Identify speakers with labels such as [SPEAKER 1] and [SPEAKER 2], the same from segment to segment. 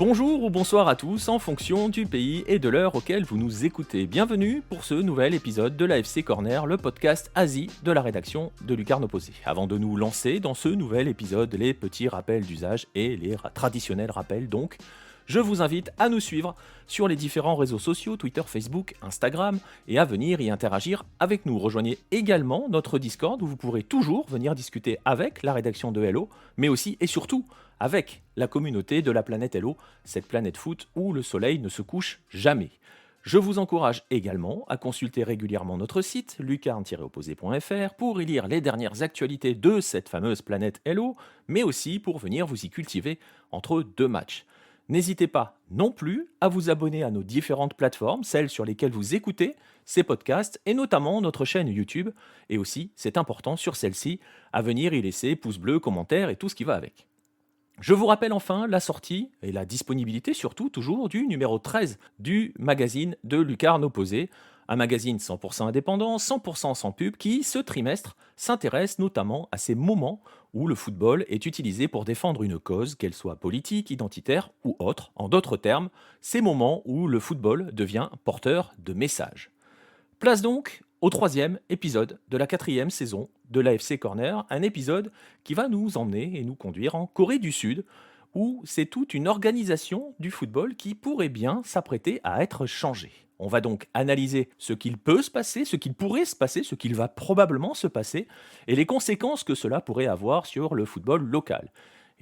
[SPEAKER 1] Bonjour ou bonsoir à tous en fonction du pays et de l'heure auquel vous nous écoutez. Bienvenue pour ce nouvel épisode de l'AFC Corner, le podcast Asie de la rédaction de Lucarne Opposé. Avant de nous lancer dans ce nouvel épisode, les petits rappels d'usage et les traditionnels rappels donc, je vous invite à nous suivre sur les différents réseaux sociaux, Twitter, Facebook, Instagram, et à venir y interagir avec nous. Rejoignez également notre Discord où vous pourrez toujours venir discuter avec la rédaction de Hello, mais aussi et surtout avec la communauté de la planète Hello, cette planète foot où le soleil ne se couche jamais. Je vous encourage également à consulter régulièrement notre site lucarne-opposé.fr pour y lire les dernières actualités de cette fameuse planète Hello, mais aussi pour venir vous y cultiver entre deux matchs. N'hésitez pas non plus à vous abonner à nos différentes plateformes, celles sur lesquelles vous écoutez ces podcasts et notamment notre chaîne YouTube. Et aussi, c'est important sur celle-ci, à venir y laisser pouce bleu, commentaires et tout ce qui va avec. Je vous rappelle enfin la sortie et la disponibilité surtout toujours du numéro 13 du magazine de Lucarne Opposé, un magazine 100% indépendant, 100% sans pub qui, ce trimestre, s'intéresse notamment à ces moments où le football est utilisé pour défendre une cause, qu'elle soit politique, identitaire ou autre. En d'autres termes, ces moments où le football devient porteur de messages. Place donc au troisième épisode de la 4e saison de l'AFC Corner, un épisode qui va nous emmener et nous conduire en Corée du Sud, où c'est toute une organisation du football qui pourrait bien s'apprêter à être changée. On va donc analyser ce qu'il peut se passer, ce qu'il pourrait se passer, ce qu'il va probablement se passer, et les conséquences que cela pourrait avoir sur le football local.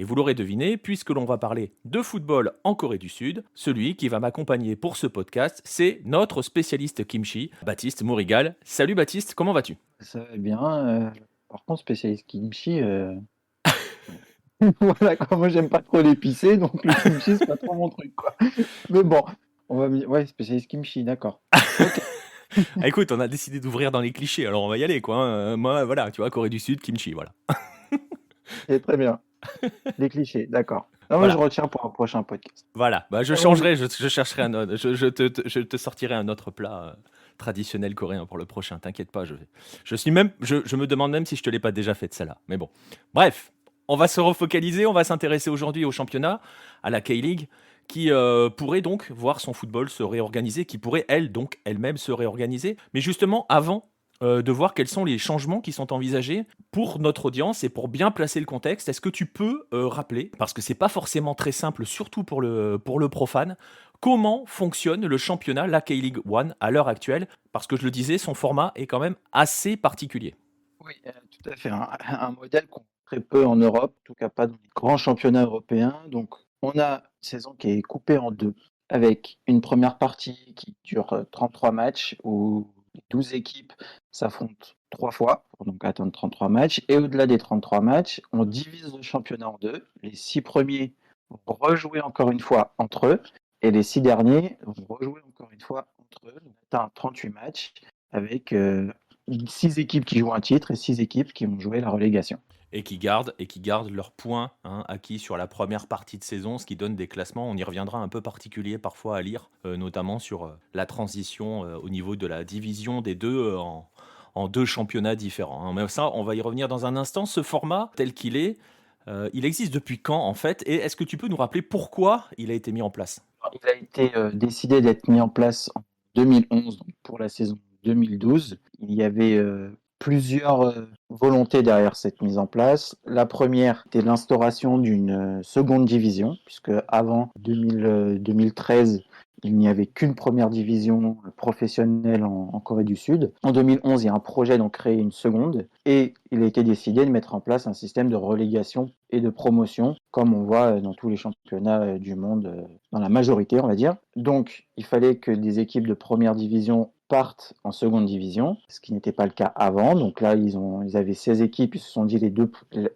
[SPEAKER 1] Et vous l'aurez deviné, puisque l'on va parler de football en Corée du Sud, celui qui va m'accompagner pour ce podcast, c'est notre spécialiste kimchi, Baptiste Mourigal. Salut Baptiste, comment vas-tu?
[SPEAKER 2] Ça va bien. Par contre, spécialiste kimchi, voilà quoi, moi j'aime pas trop l'épicé, donc le kimchi c'est pas trop mon truc quoi. Mais bon, ouais, spécialiste kimchi, d'accord. Ok,
[SPEAKER 1] Ah, écoute, on a décidé d'ouvrir dans les clichés, alors on va y aller quoi. Moi, voilà, tu vois, Corée du Sud, kimchi, voilà.
[SPEAKER 2] c'est très bien. Les clichés, d'accord. Non, mais je
[SPEAKER 1] Voilà.
[SPEAKER 2] retiens pour un prochain podcast.
[SPEAKER 1] Voilà, bah, je
[SPEAKER 2] Allons-y.
[SPEAKER 1] changerai, je chercherai un autre, je te sortirai un autre plat traditionnel coréen pour le prochain, t'inquiète pas, je me demande même si je te l'ai pas déjà fait de celle-là, mais bon. Bref, on va se refocaliser, on va s'intéresser aujourd'hui au championnat, à la K-League, qui pourrait donc voir son football se réorganiser, qui pourrait elle-même se réorganiser, mais justement avant de voir quels sont les changements qui sont envisagés pour notre audience et pour bien placer le contexte, est-ce que tu peux rappeler, parce que c'est pas forcément très simple, surtout pour le profane, comment fonctionne le championnat, la K-League One, à l'heure actuelle? Parce que je le disais, son format est quand même assez particulier.
[SPEAKER 2] Oui, tout à fait. Un modèle qu'on voit très peu en Europe, en tout cas pas dans les grands championnats européens. Donc, on a une saison qui est coupée en deux, avec une première partie qui dure 33 matchs, où les 12 équipes s'affrontent 3 fois, pour donc atteindre 33 matchs. Et au-delà des 33 matchs, on divise le championnat en deux. Les 6 premiers vont rejouer encore une fois entre eux, et les 6 derniers vont rejouer encore une fois entre eux. On atteint 38 matchs, avec 6 équipes qui jouent un titre et 6 équipes qui vont jouer la relégation.
[SPEAKER 1] Et qui gardent leurs points acquis sur la première partie de saison, ce qui donne des classements, on y reviendra, un peu particuliers parfois à lire, notamment sur la transition au niveau de la division des deux en deux championnats différents, hein. Mais ça, on va y revenir dans un instant. Ce format, tel qu'il est, il existe depuis quand en fait? Et est-ce que tu peux nous rappeler pourquoi il a été mis en place?
[SPEAKER 2] Il a été décidé d'être mis en place en 2011, donc pour la saison 2012. Il y avait plusieurs volontés derrière cette mise en place. La première était l'instauration d'une seconde division, puisque avant 2013, il n'y avait qu'une première division professionnelle en Corée du Sud. En 2011, il y a un projet d'en créer une seconde et il a été décidé de mettre en place un système de relégation et de promotion, comme on voit dans tous les championnats du monde, dans la majorité, on va dire. Donc, il fallait que des équipes de première division partent en seconde division, ce qui n'était pas le cas avant. Donc là, ils avaient 16 équipes, ils se sont dit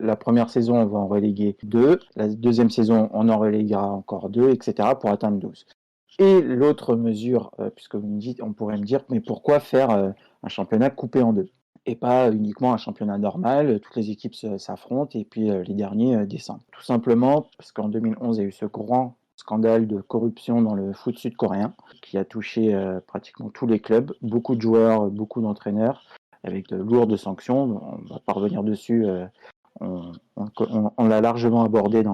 [SPEAKER 2] la première saison, on va en reléguer 2, la deuxième saison, on en reléguera encore 2, etc., pour atteindre 12. Et l'autre mesure, puisque on pourrait me dire, mais pourquoi faire un championnat coupé en deux et pas uniquement un championnat normal, toutes les équipes s'affrontent et puis les derniers descendent. Tout simplement parce qu'en 2011, il y a eu ce grand scandale de corruption dans le foot sud-coréen qui a touché pratiquement tous les clubs, beaucoup de joueurs, beaucoup d'entraîneurs, avec de lourdes sanctions. On va pas revenir dessus, on l'a largement abordé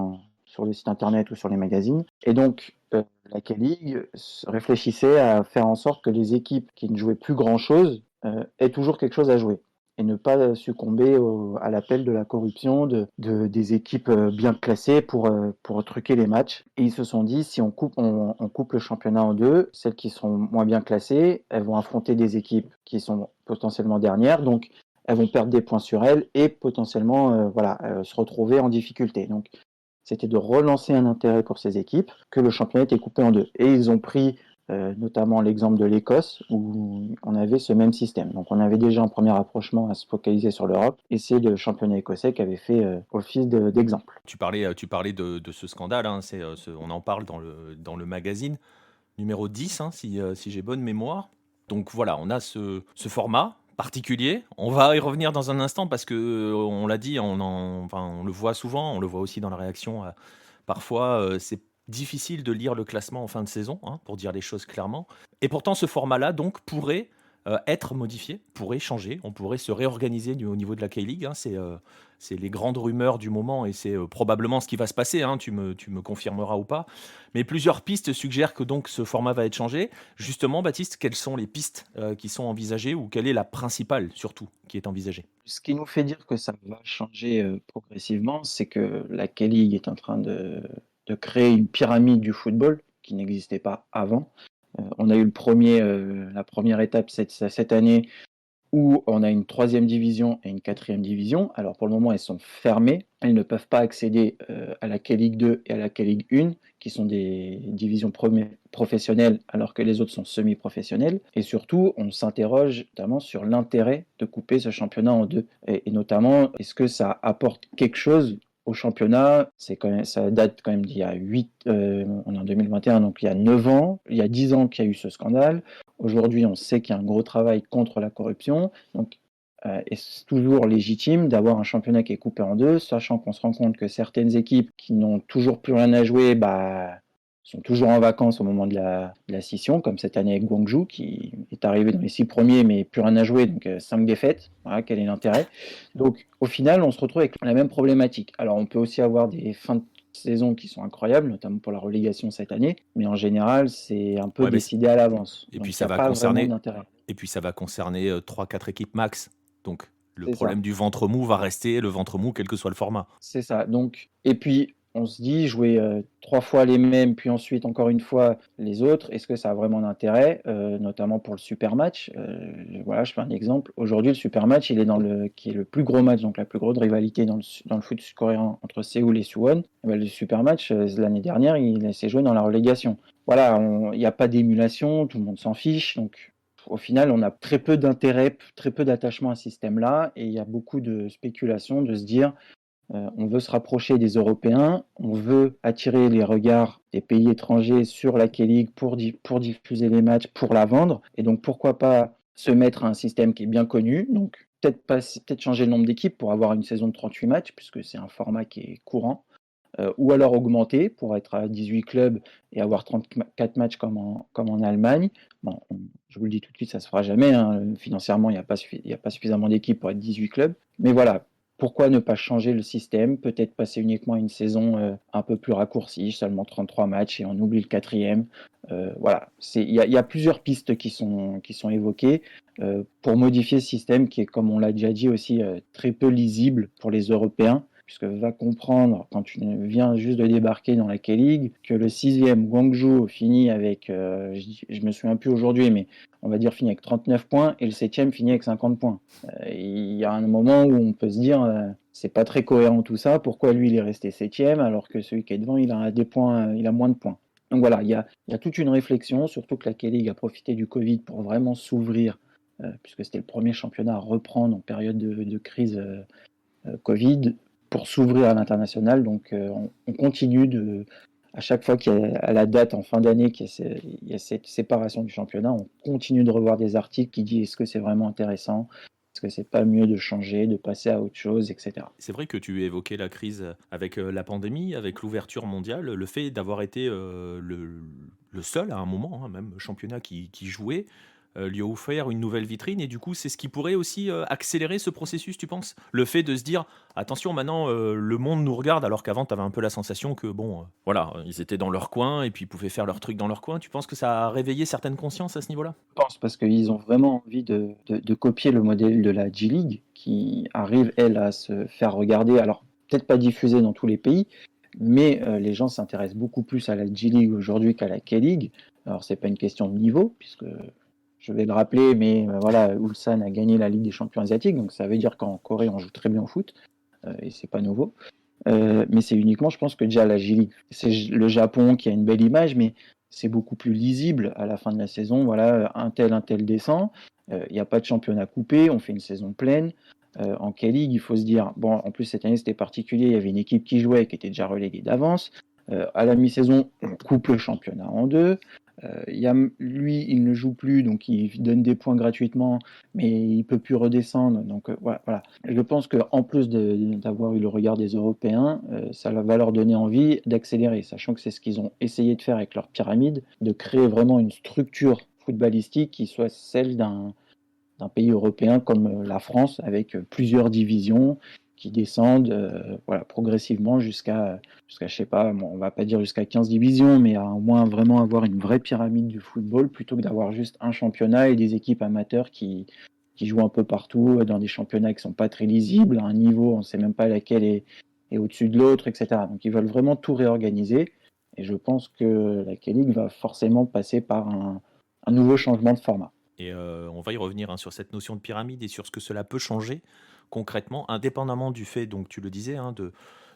[SPEAKER 2] sur le site internet ou sur les magazines. Et donc, la K-League réfléchissait à faire en sorte que les équipes qui ne jouaient plus grand-chose aient toujours quelque chose à jouer et ne pas succomber à l'appel de la corruption des équipes bien classées pour truquer les matchs. Et ils se sont dit, si on coupe le championnat en deux, celles qui sont moins bien classées, elles vont affronter des équipes qui sont potentiellement dernières, donc elles vont perdre des points sur elles et potentiellement se retrouver en difficulté. Donc c'était de relancer un intérêt pour ces équipes, que le championnat était coupé en deux. Et ils ont pris notamment l'exemple de l'Écosse, où on avait ce même système. Donc on avait déjà un premier rapprochement à se focaliser sur l'Europe, et c'est le championnat écossais qui avait fait office d'exemple.
[SPEAKER 1] Tu parlais de ce scandale, hein, on en parle dans le magazine numéro 10, hein, si j'ai bonne mémoire. Donc voilà, on a ce format particulier. On va y revenir dans un instant parce que, on l'a dit, on le voit souvent, on le voit aussi dans la réaction. Parfois, c'est difficile de lire le classement en fin de saison, hein, pour dire les choses clairement. Et pourtant, ce format-là, donc, pourrait être modifié, pourrait changer. On pourrait se réorganiser au niveau de la K-League, hein. C'est les grandes rumeurs du moment et c'est probablement ce qui va se passer, hein. Tu me confirmeras ou pas. Mais plusieurs pistes suggèrent que donc ce format va être changé. Justement, Baptiste, quelles sont les pistes qui sont envisagées ou quelle est la principale, surtout, qui est envisagée?
[SPEAKER 2] Ce qui nous fait dire que ça va changer progressivement, c'est que la K-League est en train de créer une pyramide du football qui n'existait pas avant. On a eu la première étape cette année où on a une troisième division et une quatrième division. Alors pour le moment, elles sont fermées. Elles ne peuvent pas accéder à la K-League 2 et à la K-League 1, qui sont des divisions professionnelles, alors que les autres sont semi-professionnelles. Et surtout, on s'interroge notamment sur l'intérêt de couper ce championnat en deux. Et notamment, est-ce que ça apporte quelque chose au championnat? Ça date quand même d'il y a on est en 2021, donc il y a 9 ans, il y a 10 ans qu'il y a eu ce scandale. Aujourd'hui, on sait qu'il y a un gros travail contre la corruption. Donc, est-ce toujours légitime d'avoir un championnat qui est coupé en deux, sachant qu'on se rend compte que certaines équipes qui n'ont toujours plus rien à jouer, sont toujours en vacances au moment de la scission, comme cette année avec Guangzhou, qui est arrivé dans les 6 premiers, mais plus rien à jouer, donc 5 défaites. Voilà, quel est l'intérêt? Donc, au final, on se retrouve avec la même problématique. Alors, on peut aussi avoir des fins de saison qui sont incroyables, notamment pour la relégation cette année, mais en général, c'est un peu
[SPEAKER 1] Ouais, mais
[SPEAKER 2] décidé à l'avance.
[SPEAKER 1] et puis
[SPEAKER 2] Donc, il n'y
[SPEAKER 1] ça
[SPEAKER 2] a
[SPEAKER 1] va
[SPEAKER 2] pas vraiment
[SPEAKER 1] concerner,
[SPEAKER 2] d'intérêt.
[SPEAKER 1] et puis ça va concerner 3-4 équipes max. Donc le
[SPEAKER 2] C'est ça.
[SPEAKER 1] problème du ventre mou va rester le ventre mou, quel que soit le format.
[SPEAKER 2] C'est ça. Donc, et puis, on se dit, jouer 3 fois les mêmes, puis ensuite encore une fois les autres, est-ce que ça a vraiment d'intérêt, notamment pour le super match? Voilà, je fais un exemple. Aujourd'hui, le super match, il est qui est le plus gros match, donc la plus grosse rivalité dans le foot sud-coréen entre Séoul et Suwon. Et ben, le super match, l'année dernière, il s'est joué dans la relégation. Voilà, il n'y a pas d'émulation, tout le monde s'en fiche. Donc, au final, on a très peu d'intérêt, très peu d'attachement à ce système-là, et il y a beaucoup de spéculation de se dire on veut se rapprocher des Européens, on veut attirer les regards des pays étrangers sur la K-League pour diffuser les matchs, pour la vendre. Et donc, pourquoi pas se mettre à un système qui est bien connu. Donc, peut-être changer le nombre d'équipes pour avoir une saison de 38 matchs, puisque c'est un format qui est courant. Ou alors augmenter pour être à 18 clubs et avoir 34 matchs comme en Allemagne. Bon, je vous le dis tout de suite, ça ne se fera jamais, hein. Financièrement, il n'y a pas suffisamment d'équipes pour être 18 clubs. Mais voilà, pourquoi ne pas changer le système? Peut-être passer uniquement à une saison un peu plus raccourcie, seulement 33 matchs et on oublie le quatrième. Voilà, il y a plusieurs pistes qui sont évoquées pour modifier ce système qui est, comme on l'a déjà dit aussi, très peu lisible pour les Européens, puisque va comprendre, quand tu viens juste de débarquer dans la K-League, que le sixième Guangzhou finit avec, je me souviens plus aujourd'hui, mais on va dire finit avec 39 points, et le septième finit avec 50 points. Il y a un moment où on peut se dire, c'est pas très cohérent tout ça, pourquoi lui il est resté septième, alors que celui qui est devant, il a des points, il a moins de points. Donc voilà, il y a toute une réflexion, surtout que la K-League a profité du Covid pour vraiment s'ouvrir, puisque c'était le premier championnat à reprendre en période de crise Covid, pour s'ouvrir à l'international. Donc on continue à chaque fois qu'il y a à la date en fin d'année qu'il y a cette séparation du championnat, on continue de revoir des articles qui disent est-ce que c'est vraiment intéressant, est-ce que c'est pas mieux de changer, de passer à autre chose, etc.
[SPEAKER 1] C'est vrai que tu évoquais la crise avec la pandémie, avec l'ouverture mondiale, le fait d'avoir été le seul à un moment, hein, même championnat qui jouait. lui offrir une nouvelle vitrine et du coup, c'est ce qui pourrait aussi accélérer ce processus, tu penses? Le fait de se dire, attention, maintenant le monde nous regarde, alors qu'avant, tu avais un peu la sensation que, bon, voilà, ils étaient dans leur coin et puis ils pouvaient faire leur truc dans leur coin. Tu penses que ça a réveillé certaines consciences à ce niveau-là?
[SPEAKER 2] Je pense parce qu'ils ont vraiment envie de copier le modèle de la G-League qui arrive, elle, à se faire regarder. Alors, peut-être pas diffusée dans tous les pays, mais les gens s'intéressent beaucoup plus à la G-League aujourd'hui qu'à la K-League. Alors, c'est pas une question de niveau, puisque je vais le rappeler, mais voilà, Ulsan a gagné la Ligue des champions asiatiques, donc ça veut dire qu'en Corée, on joue très bien au foot, et c'est pas nouveau. Mais c'est uniquement, je pense, que déjà la J-League. C'est le Japon qui a une belle image, mais c'est beaucoup plus lisible à la fin de la saison. Voilà, un tel descend. Il n'y a pas de championnat coupé, on fait une saison pleine. En K-League, il faut se dire, bon, en plus cette année c'était particulier, il y avait une équipe qui jouait, qui était déjà reléguée d'avance. À la mi-saison, on coupe le championnat en deux. Lui, il ne joue plus, donc il donne des points gratuitement, mais il peut plus redescendre. Donc voilà. Je pense qu'en plus d'avoir eu le regard des Européens, ça va leur donner envie d'accélérer, sachant que c'est ce qu'ils ont essayé de faire avec leur pyramide, de créer vraiment une structure footballistique qui soit celle d'un pays européen comme la France, avec plusieurs divisions qui descendent voilà, progressivement jusqu'à, je sais pas, bon, on va pas dire jusqu'à 15 divisions, mais à au moins vraiment avoir une vraie pyramide du football, plutôt que d'avoir juste un championnat et des équipes amateurs qui jouent un peu partout, dans des championnats qui sont pas très lisibles, à un niveau, on ne sait même pas laquelle est au-dessus de l'autre, etc. Donc ils veulent vraiment tout réorganiser, et je pense que la K-League va forcément passer par un nouveau changement de format.
[SPEAKER 1] Et on va y revenir hein, sur cette notion de pyramide et sur ce que cela peut changer concrètement, indépendamment du fait, donc tu le disais, hein,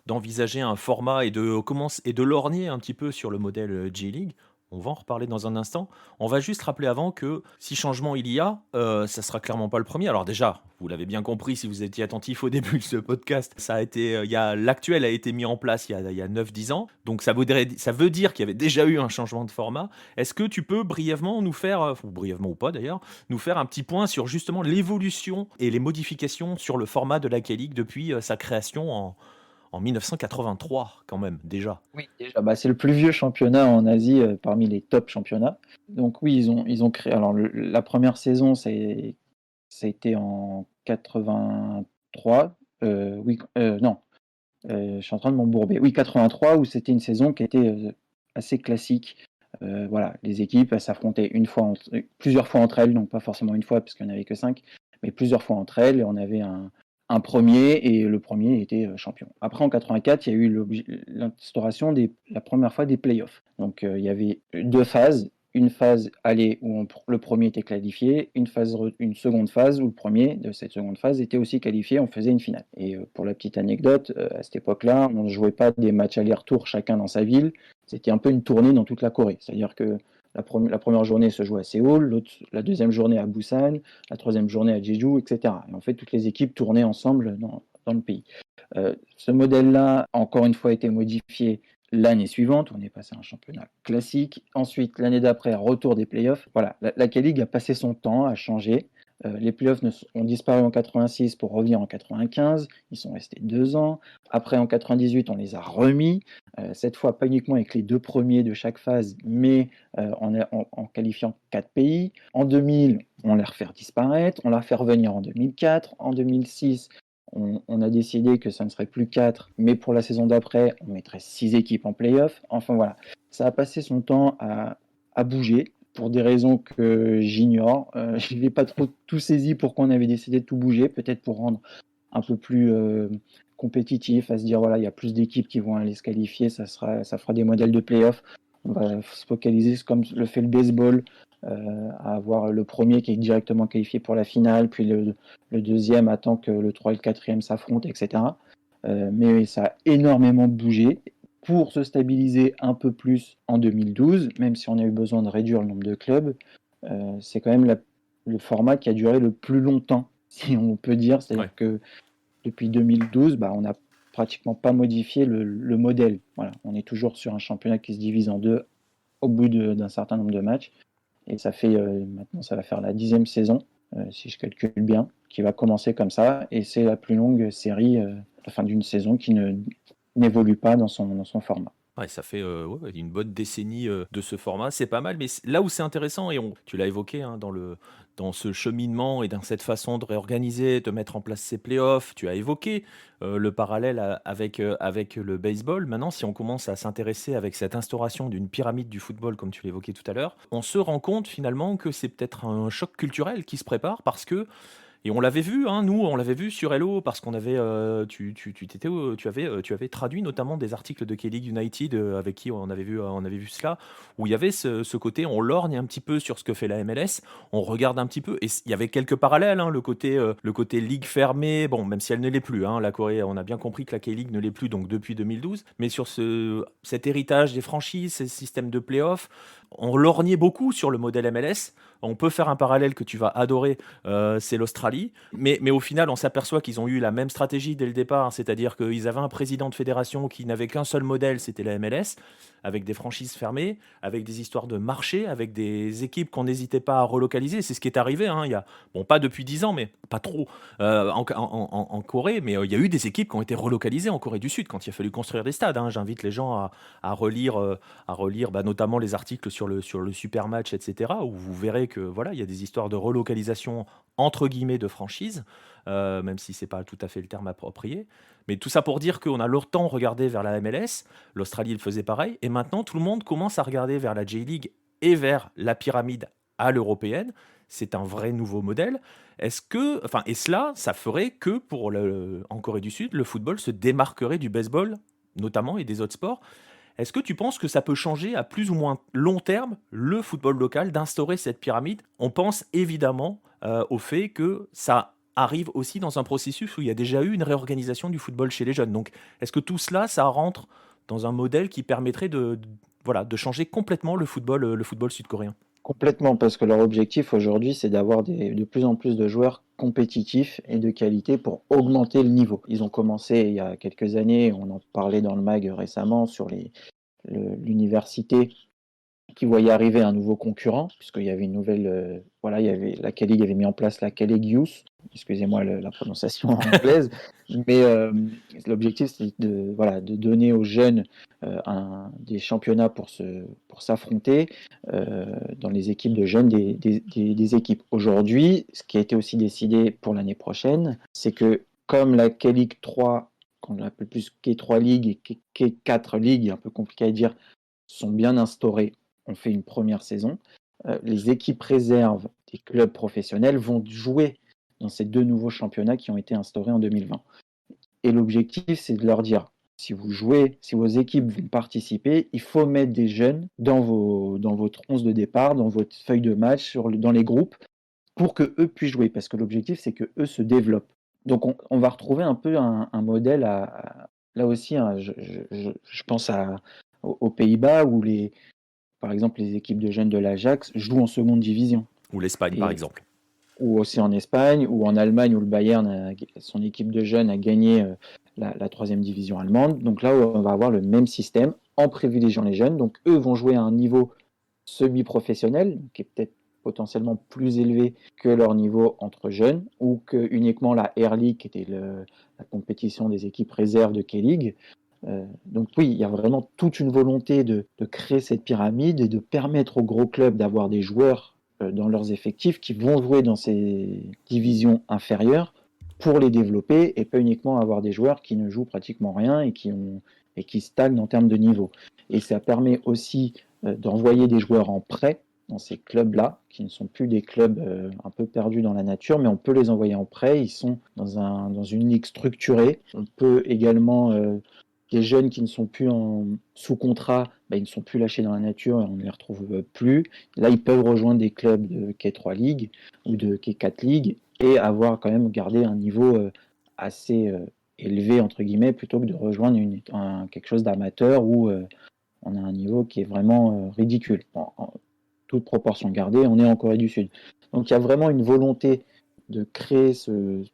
[SPEAKER 1] d'envisager un format et de lorgner un petit peu sur le modèle J-League. On va en reparler dans un instant. On va juste rappeler avant que si changement il y a, ça sera clairement pas le premier. Alors déjà, vous l'avez bien compris si vous étiez attentif au début de ce podcast, ça a été, l'actuel a été mis en place il y a 9-10 ans. Donc ça veut dire qu'il y avait déjà eu un changement de format. Est-ce que tu peux brièvement nous faire, ou brièvement ou pas d'ailleurs, nous faire un petit point sur justement l'évolution et les modifications sur le format de la K-League depuis sa création en 1983 quand même déjà.
[SPEAKER 2] Oui, déjà, bah, c'est le plus vieux championnat en Asie parmi les top championnats. Donc oui, ils ont créé. Alors la première saison, ça a été en 83. Oui, non, je suis en train de m'embourber. Oui, 83, où c'était une saison qui était assez classique. Voilà, les équipes elles s'affrontaient plusieurs fois entre elles, donc pas forcément une fois, parce qu'il n'y en avait que 5, mais plusieurs fois entre elles, et on avait un premier, et le premier était champion. Après, en 84, il y a eu l'instauration la première fois des playoffs. Donc, il y avait deux phases. Une phase aller où le premier était qualifié, une seconde phase où le premier de cette seconde phase était aussi qualifié, on faisait une finale. Et pour la petite anecdote, à cette époque-là, on ne jouait pas des matchs aller-retour chacun dans sa ville, c'était un peu une tournée dans toute la Corée. C'est-à-dire que la première journée se jouait à Séoul, la deuxième journée à Busan, la troisième journée à Jeju, etc. Et en fait, toutes les équipes tournaient ensemble dans le pays. Ce modèle-là, encore une fois, a été modifié l'année suivante. On est passé à un championnat classique. Ensuite, l'année d'après, retour des playoffs. Voilà, la K-League a passé son temps à changer. Les playoffs ont disparu en 86 pour revenir en 95. Ils sont restés 2 ans. Après, en 98, on les a remis. Cette fois, pas uniquement avec les deux premiers de chaque phase, mais en qualifiant 4 pays. En 2000, on les refait disparaître. On l'a fait revenir en 2004. En 2006, on a décidé que ça ne serait plus 4, mais pour la saison d'après, on mettrait 6 équipes en play-off. Enfin voilà, ça a passé son temps à bouger pour des raisons que j'ignore. Je n'ai pas trop tout saisi pourquoi on avait décidé de tout bouger, peut-être pour rendre un peu plus compétitif, à se dire voilà, il y a plus d'équipes qui vont aller se qualifier, ça fera des modèles de play-off. On va se focaliser comme le fait le baseball, à avoir le premier qui est directement qualifié pour la finale, puis le deuxième attend que le 3 et le quatrième s'affrontent, etc. Mais ça a énormément bougé pour se stabiliser un peu plus en 2012, même si on a eu besoin de réduire le nombre de clubs. C'est quand même le format qui a duré le plus longtemps, si on peut dire. C'est-à-dire
[SPEAKER 1] Ouais.
[SPEAKER 2] que depuis 2012, on n'a pratiquement pas modifié le modèle. Voilà, on est toujours sur un championnat qui se divise en deux au bout d'un certain nombre de matchs. Et ça fait maintenant, ça va faire la 10e saison, si je calcule bien, qui va commencer comme ça. Et c'est la plus longue série, la fin d'une saison qui n'évolue pas dans son format.
[SPEAKER 1] Ouais, ça fait, ouais, une bonne décennie, de ce format. C'est pas mal, mais là où c'est intéressant et on tu l'as évoqué, hein, dans ce cheminement et dans cette façon de réorganiser, de mettre en place ces playoffs, tu as évoqué, le parallèle avec le baseball. Maintenant, si on commence à s'intéresser avec cette instauration d'une pyramide du football, comme tu l'évoquais tout à l'heure, on se rend compte finalement que c'est peut-être un choc culturel qui se prépare parce que et on l'avait vu, hein, nous, on l'avait vu sur Hello parce qu'on avait, tu avais traduit notamment des articles de K-League United, avec qui on avait vu cela, où il y avait ce côté, on lorgne un petit peu sur ce que fait la MLS, on regarde un petit peu, et il y avait quelques parallèles, hein, le côté ligue fermée, bon, même si elle ne l'est plus, hein, la Corée, on a bien compris que la K-League ne l'est plus, donc depuis 2012, mais sur cet héritage des franchises, ces systèmes de play-off, on lorgnait beaucoup sur le modèle MLS. On peut faire un parallèle que tu vas adorer, c'est l'Australie. Mais au final, on s'aperçoit qu'ils ont eu la même stratégie dès le départ, hein, c'est-à-dire qu'ils avaient un président de fédération qui n'avait qu'un seul modèle, c'était la MLS, avec des franchises fermées, avec des histoires de marché, avec des équipes qu'on n'hésitait pas à relocaliser. C'est ce qui est arrivé, hein, il y a, bon, pas depuis 10 ans, mais pas trop, en Corée, mais il y a eu des équipes qui ont été relocalisées en Corée du Sud quand il a fallu construire des stades, hein. J'invite les gens à relire bah, notamment les articles sur le super match, etc., où vous verrez que voilà, il y a des histoires de relocalisation entre guillemets de franchise, même si c'est pas tout à fait le terme approprié. Mais tout ça pour dire qu'on a longtemps regardé vers la MLS, l'Australie le faisait pareil, et maintenant tout le monde commence à regarder vers la J-League et vers la pyramide à l'européenne. C'est un vrai nouveau modèle. Est-ce que, enfin, et cela, ça ferait que en Corée du Sud, le football se démarquerait du baseball, notamment, et des autres sports. Est-ce que tu penses que ça peut changer à plus ou moins long terme le football local, d'instaurer cette pyramide? On pense évidemment au fait que ça arrive aussi dans un processus où il y a déjà eu une réorganisation du football chez les jeunes. Donc, est-ce que tout cela, ça rentre dans un modèle qui permettrait voilà, de changer complètement le football sud-coréen?
[SPEAKER 2] Complètement, parce que leur objectif aujourd'hui, c'est d'avoir de plus en plus de joueurs compétitifs et de qualité pour augmenter le niveau. Ils ont commencé il y a quelques années, on en parlait dans le mag récemment, sur l'université qui voyait arriver un nouveau concurrent, puisqu'il y avait une nouvelle, voilà, il y avait la K-League avait mis en place la K-League Youth, excusez-moi la prononciation anglaise, mais l'objectif c'est de, voilà, de donner aux jeunes des championnats pour s'affronter dans les équipes de jeunes des équipes. Aujourd'hui, ce qui a été aussi décidé pour l'année prochaine, c'est que comme la K-League 3, qu'on appelle plus K3 League et K4 League, un peu compliqué à dire, sont bien instaurés, on fait une première saison, les équipes réserves des clubs professionnels vont jouer dans ces deux nouveaux championnats qui ont été instaurés en 2020. Et l'objectif, c'est de leur dire, si vous jouez, si vos équipes vont participer, il faut mettre des jeunes dans votre 11 de départ, dans votre feuille de match, dans les groupes, pour que eux puissent jouer. Parce que l'objectif, c'est que eux se développent. Donc on va retrouver un peu un modèle là aussi, hein, je pense aux Pays-Bas où par exemple, les équipes de jeunes de l'Ajax jouent en seconde division.
[SPEAKER 1] Ou l'Espagne, par
[SPEAKER 2] Et,
[SPEAKER 1] exemple.
[SPEAKER 2] ou aussi en Espagne, ou en Allemagne, où le Bayern, son équipe de jeunes a gagné la troisième division allemande. Donc là, on va avoir le même système en privilégiant les jeunes. Donc eux vont jouer à un niveau semi-professionnel, qui est peut-être potentiellement plus élevé que leur niveau entre jeunes, ou que uniquement la Air League, qui était la compétition des équipes réserves de K-League. Donc oui, il y a vraiment toute une volonté de créer cette pyramide et de permettre aux gros clubs d'avoir des joueurs dans leurs effectifs qui vont jouer dans ces divisions inférieures pour les développer et pas uniquement avoir des joueurs qui ne jouent pratiquement rien et qui stagnent en termes de niveau. Et ça permet aussi d'envoyer des joueurs en prêt dans ces clubs-là, qui ne sont plus des clubs un peu perdus dans la nature, mais on peut les envoyer en prêt. Ils sont dans une ligue structurée. On peut également des jeunes qui ne sont plus sous contrat, bah, ils ne sont plus lâchés dans la nature et on ne les retrouve plus. Là, ils peuvent rejoindre des clubs de K3 League ou de K4 League et avoir quand même gardé un niveau assez élevé, entre guillemets, plutôt que de rejoindre quelque chose d'amateur où on a un niveau qui est vraiment ridicule. Bon, en toute proportion gardée, on est en Corée du Sud. Donc il y a vraiment une volonté de créer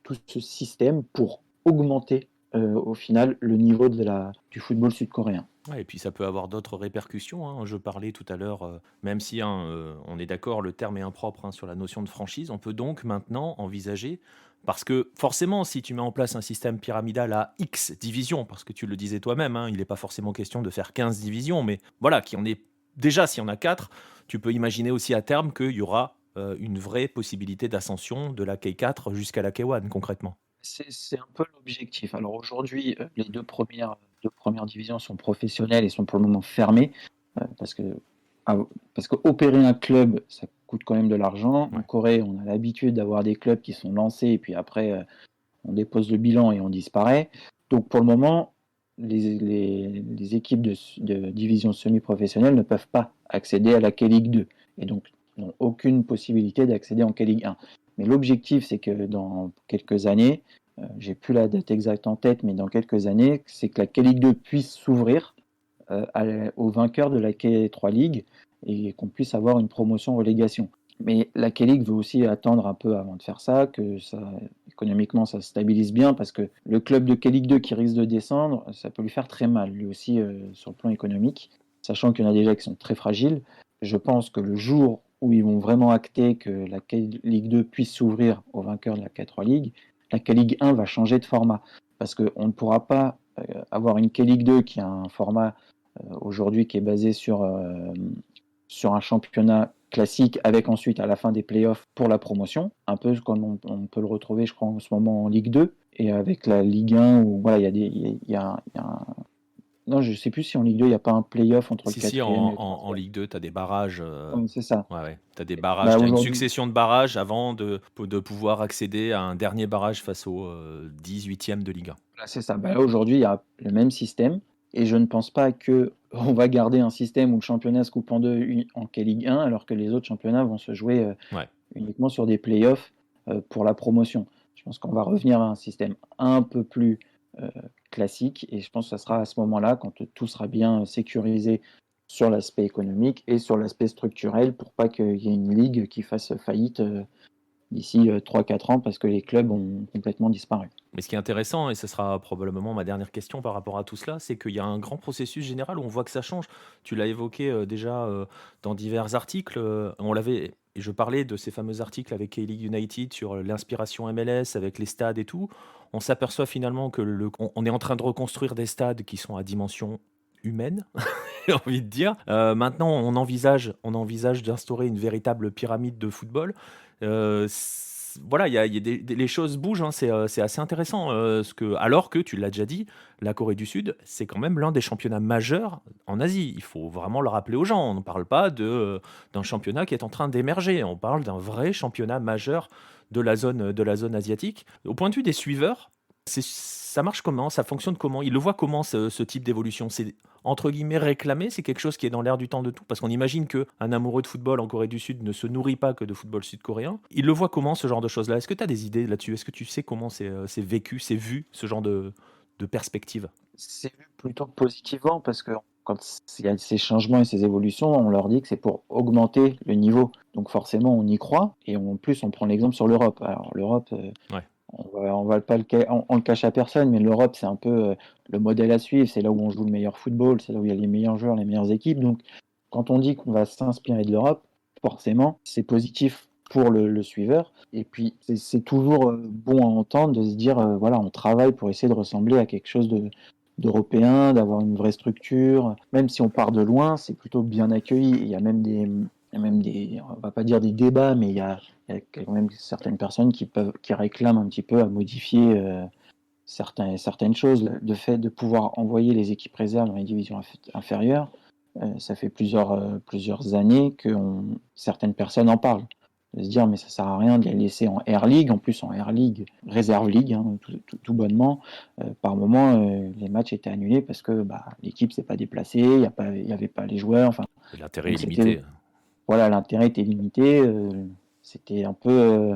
[SPEAKER 2] tout ce système pour augmenter au final le niveau du football sud-coréen.
[SPEAKER 1] Ouais, et puis ça peut avoir d'autres répercussions, hein. Je parlais tout à l'heure, même si hein, on est d'accord, le terme est impropre hein, sur la notion de franchise, on peut donc maintenant envisager Parce que forcément, si tu mets en place un système pyramidal à X divisions, parce que tu le disais toi-même, hein, il n'est pas forcément question de faire 15 divisions, mais voilà, qui en est déjà, s'il y en a 4, tu peux imaginer aussi à terme qu'il y aura une vraie possibilité d'ascension de la K4 jusqu'à la K1 concrètement.
[SPEAKER 2] C'est un peu l'objectif. Alors aujourd'hui, les deux premières divisions sont professionnelles et sont pour le moment fermées, parce que ah, parce qu'opérer un club, ça coûte quand même de l'argent. En
[SPEAKER 1] Ouais.
[SPEAKER 2] Corée, on a l'habitude d'avoir des clubs qui sont lancés et puis après, on dépose le bilan et on disparaît. Donc pour le moment, les équipes de division semi-professionnelle ne peuvent pas accéder à la K-League 2 et donc n'ont aucune possibilité d'accéder en K-League 1. Mais l'objectif, c'est que dans quelques années, j'ai plus la date exacte en tête, mais dans quelques années, c'est que la K-League 2 puisse s'ouvrir aux vainqueurs de la K3 League et qu'on puisse avoir une promotion-relégation. Mais la K-League veut aussi attendre un peu avant de faire ça, que ça, économiquement ça se stabilise bien, parce que le club de K-League 2 qui risque de descendre, ça peut lui faire très mal, lui aussi, sur le plan économique, sachant qu'il y en a déjà qui sont très fragiles. Je pense que le jour où ils vont vraiment acter que la K-League 2 puisse s'ouvrir aux vainqueurs de la K3 League, la K-League 1 va changer de format, parce qu'on ne pourra pas avoir une K-League 2 qui a un format aujourd'hui qui est basé sur un championnat classique avec ensuite à la fin des playoffs pour la promotion, un peu comme on peut le retrouver je crois en ce moment en Ligue 2 et avec la Ligue 1 où voilà, il y a un... Non, je sais plus si en Ligue 2 il n'y a pas un playoff entre le
[SPEAKER 1] Si, si,
[SPEAKER 2] quatrième et le
[SPEAKER 1] en
[SPEAKER 2] troisième.
[SPEAKER 1] Ligue 2, tu as des barrages.
[SPEAKER 2] Oui, c'est ça.
[SPEAKER 1] Ouais, ouais. Tu as des barrages,
[SPEAKER 2] Bah,
[SPEAKER 1] tu as une
[SPEAKER 2] aujourd'hui,
[SPEAKER 1] succession de barrages avant de pouvoir accéder à un dernier barrage face au 18e de Ligue 1.
[SPEAKER 2] voilà, c'est ça. Bah, là, aujourd'hui, il y a le même système et je ne pense pas que on va garder un système où le championnat se coupe en deux en K-Ligue 1 alors que les autres championnats vont se jouer
[SPEAKER 1] Ouais.
[SPEAKER 2] uniquement sur des playoffs pour la promotion. Je pense qu'on va revenir à un système un peu plus euh, classique et je pense que ça sera à ce moment-là, quand tout sera bien sécurisé sur l'aspect économique et sur l'aspect structurel pour pas qu'il y ait une ligue qui fasse faillite d'ici 3-4 ans parce que les clubs ont complètement disparu.
[SPEAKER 1] Mais ce qui est intéressant, et ce sera probablement ma dernière question par rapport à tout cela, c'est qu'il y a un grand processus général où on voit que ça change. Tu l'as évoqué déjà dans divers articles. On l'avait, et je parlais de ces fameux articles avec K-League United sur l'inspiration MLS, avec les stades et tout. On s'aperçoit finalement que on est en train de reconstruire des stades qui sont à dimension humaine, j'ai envie de dire. Maintenant, on envisage d'instaurer une véritable pyramide de football. Voilà, les choses bougent, hein, c'est assez intéressant. Alors que, tu l'as déjà dit, la Corée du Sud, c'est quand même l'un des championnats majeurs en Asie. Il faut vraiment le rappeler aux gens. On ne parle pas d'un championnat qui est en train d'émerger. On parle d'un vrai championnat majeur de la zone asiatique. Au point de vue des suiveurs, ça marche comment? Ça fonctionne comment? Ils le voient comment ce type d'évolution? C'est entre guillemets réclamé? C'est quelque chose qui est dans l'air du temps de tout? Parce qu'on imagine qu'un amoureux de football en Corée du Sud ne se nourrit pas que de football sud-coréen. Il le voit comment, ce genre de choses-là? Est-ce que tu as des idées là-dessus? Est-ce que tu sais comment c'est vécu, c'est vu, ce genre de perspective?
[SPEAKER 2] C'est vu plutôt positivement parce que quand il y a ces changements et ces évolutions, on leur dit que c'est pour augmenter le niveau. Donc forcément, on y croit et en plus, on prend l'exemple sur l'Europe. Alors l'Europe,
[SPEAKER 1] Ouais.
[SPEAKER 2] on va pas on le cache à personne, mais l'Europe, c'est un peu le modèle à suivre. C'est là où on joue le meilleur football, c'est là où il y a les meilleurs joueurs, les meilleures équipes. Donc quand on dit qu'on va s'inspirer de l'Europe, forcément, c'est positif pour le suiveur. Et puis, c'est toujours bon à entendre de se dire, voilà, on travaille pour essayer de ressembler à quelque chose d'européen, d'avoir une vraie structure. Même si on part de loin, c'est plutôt bien accueilli. Il y a même des, on va pas dire des débats, mais il y a quand même certaines personnes qui réclament un petit peu à modifier certaines choses. Le fait de pouvoir envoyer les équipes réserves dans les divisions inférieures, ça fait plusieurs années que certaines personnes en parlent. De se dire, mais ça sert à rien de les laisser en Air League, en plus en Air League, Réserve League, hein, tout bonnement. Par moment, les matchs étaient annulés parce que l'équipe s'est pas déplacée, il y avait pas les joueurs. Enfin,
[SPEAKER 1] Et l'intérêt est
[SPEAKER 2] donc c'était,
[SPEAKER 1] limité.
[SPEAKER 2] voilà, l'intérêt était limité. C'était un peu,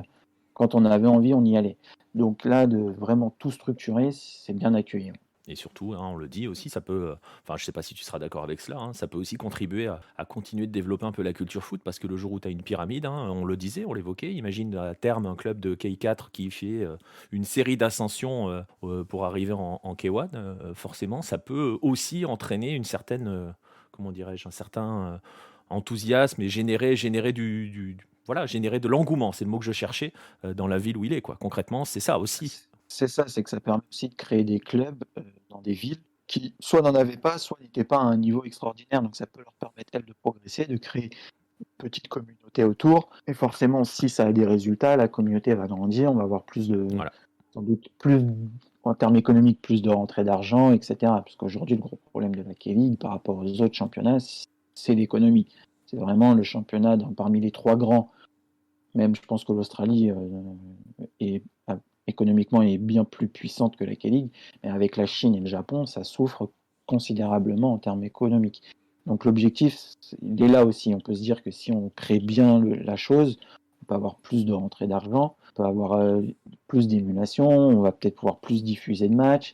[SPEAKER 2] quand on avait envie, on y allait. Donc là, de vraiment tout structurer, c'est bien accueilli.
[SPEAKER 1] Et surtout, hein, on le dit aussi, ça peut, enfin, je sais pas si tu seras d'accord avec cela, hein, ça peut aussi contribuer à continuer de développer un peu la culture foot, parce que le jour où tu as une pyramide, hein, on le disait, on l'évoquait, imagine à terme un club de K4 qui fait une série d'ascensions pour arriver en K1, forcément, ça peut aussi entraîner une certaine, comment dirais-je, un certain enthousiasme et générer voilà, générer de l'engouement, c'est le mot que je cherchais, dans la ville où il est, quoi. Concrètement, c'est ça aussi.
[SPEAKER 2] C'est ça, c'est que ça permet aussi de créer des clubs, dans des villes qui soit n'en avaient pas, soit n'étaient pas à un niveau extraordinaire. Donc ça peut leur permettre, elles, de progresser, de créer une petite communauté autour et forcément, si ça a des résultats, la communauté va grandir, on va avoir plus de
[SPEAKER 1] Voilà.
[SPEAKER 2] sans doute plus en termes économiques, plus de rentrées d'argent et cetera. Puisqu'aujourd'hui, le gros problème de la K-League par rapport aux autres championnats, c'est l'économie. C'est vraiment le championnat parmi les 3 grands. Même je pense que l'Australie, est économiquement est bien plus puissante que la K-League, mais avec la Chine et le Japon, ça souffre considérablement en termes économiques. Donc l'objectif, il est là aussi. On peut se dire que si on crée bien la chose, on peut avoir plus de rentrées d'argent, on peut avoir plus d'émulation, on va peut-être pouvoir plus diffuser de matchs.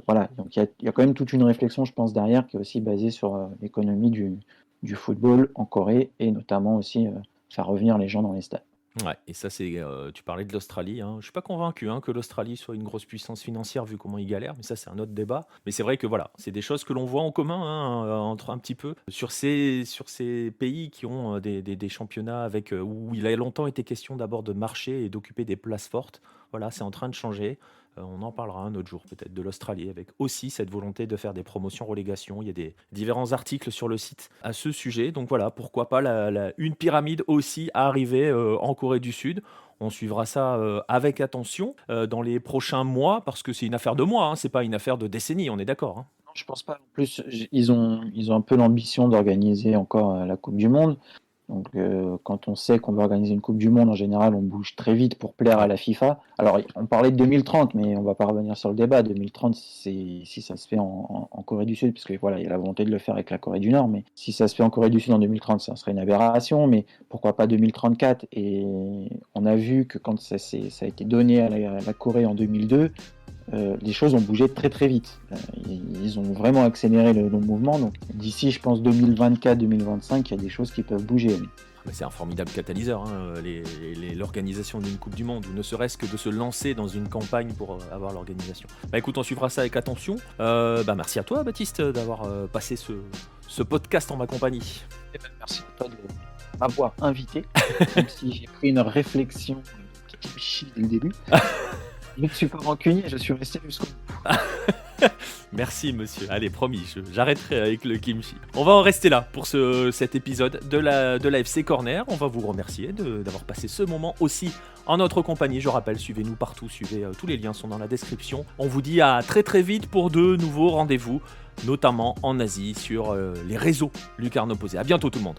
[SPEAKER 2] Voilà, donc il y a quand même toute une réflexion, je pense, derrière, qui est aussi basée sur l'économie du football en Corée et notamment aussi faire revenir les gens dans les stades.
[SPEAKER 1] Ouais, et ça, tu parlais de l'Australie, hein. Je suis pas convaincu, hein, que l'Australie soit une grosse puissance financière vu comment ils galèrent, mais ça, c'est un autre débat. Mais c'est vrai que voilà, c'est des choses que l'on voit en commun, hein, entre un petit peu sur ces pays qui ont des championnats avec où il a longtemps été question d'abord de marcher et d'occuper des places fortes. Voilà, c'est en train de changer. On en parlera un autre jour peut-être de l'Australie avec aussi cette volonté de faire des promotions relégation. Il y a des différents articles sur le site à ce sujet. Donc voilà, pourquoi pas une pyramide aussi arriver en Corée du Sud. On suivra ça avec attention dans les prochains mois parce que c'est une affaire de mois, hein, c'est pas une affaire de décennies, on est d'accord, hein.
[SPEAKER 2] Non, je pense pas. En plus, ils ont un peu l'ambition d'organiser encore la Coupe du Monde. Donc, quand on sait qu'on va organiser une Coupe du Monde, en général, on bouge très vite pour plaire à
[SPEAKER 1] Ouais.
[SPEAKER 2] la FIFA. Alors, on parlait de 2030, mais on va pas revenir sur le débat. 2030, si ça se fait en Corée du Sud, parce que voilà, il y a la volonté de le faire avec la Corée du Nord, mais si ça se fait en Corée du Sud en 2030, ça serait une aberration. Mais pourquoi pas 2034? Et on a vu que quand ça a été donné à la Corée en 2002, les choses ont bougé très très vite. Ils ont vraiment accéléré le mouvement. Donc d'ici, je pense 2024-2025, il y a des choses qui peuvent bouger.
[SPEAKER 1] Mais c'est un formidable catalyseur, hein, l'organisation d'une Coupe du Monde, ou ne serait-ce que de se lancer dans une campagne pour avoir l'organisation. Bah écoute, on suivra ça avec attention. Merci à toi, Baptiste, d'avoir passé ce podcast en ma compagnie.
[SPEAKER 2] Merci à toi de m'avoir invité, même si j'ai pris une réflexion kitschy dès le début. Je ne suis pas rancunier, je suis resté jusqu'au bout.
[SPEAKER 1] Merci monsieur, allez promis, j'arrêterai avec le kimchi. On va en rester là pour cet épisode de la FC Corner. On va vous remercier d'avoir passé ce moment aussi en notre compagnie. Je rappelle, suivez-nous partout, tous les liens sont dans la description. On vous dit à très très vite pour de nouveaux rendez-vous, notamment en Asie sur les réseaux Lucarno Posé. À bientôt tout le monde.